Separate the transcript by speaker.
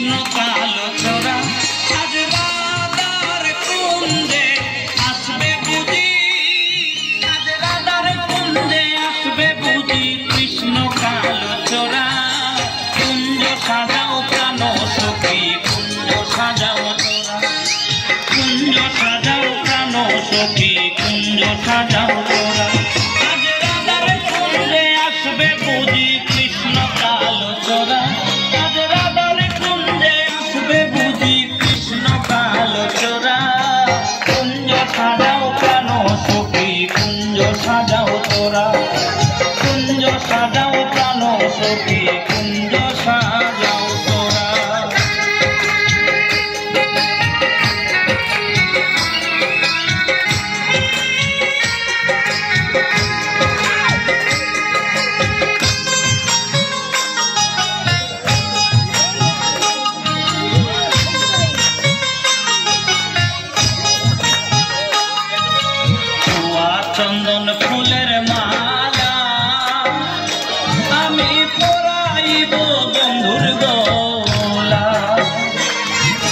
Speaker 1: কৃষ্ণ কালো চোরা আজ রাধার কুঞ্জে আসবে বুঝি, আজ রাধার কুঞ্জে আসবে বুঝি কৃষ্ণ কালো চোরা। কুঞ্জ সাজাও প্রাণ সখী কুঞ্জ সাজাও তোরা, কুঞ্জ সাজাও প্রাণ সখী কুঞ্জ সাজাও তোরা। আজ রাধার কুঞ্জে আসবে বুঝি কৃষ্ণ কালো চোরা, আজ রাধার কুঞ্জে আসবে বুঝি কৃষ্ণ কালো চোরা। কুঞ্জ সাজাও প্রাণ সখী কুঞ্জ সাজাও তোরা, কুঞ্জ সাজাও প্রাণ সখী কুঞ্জ সাজাও তোরা। চন্দন ফুলের মা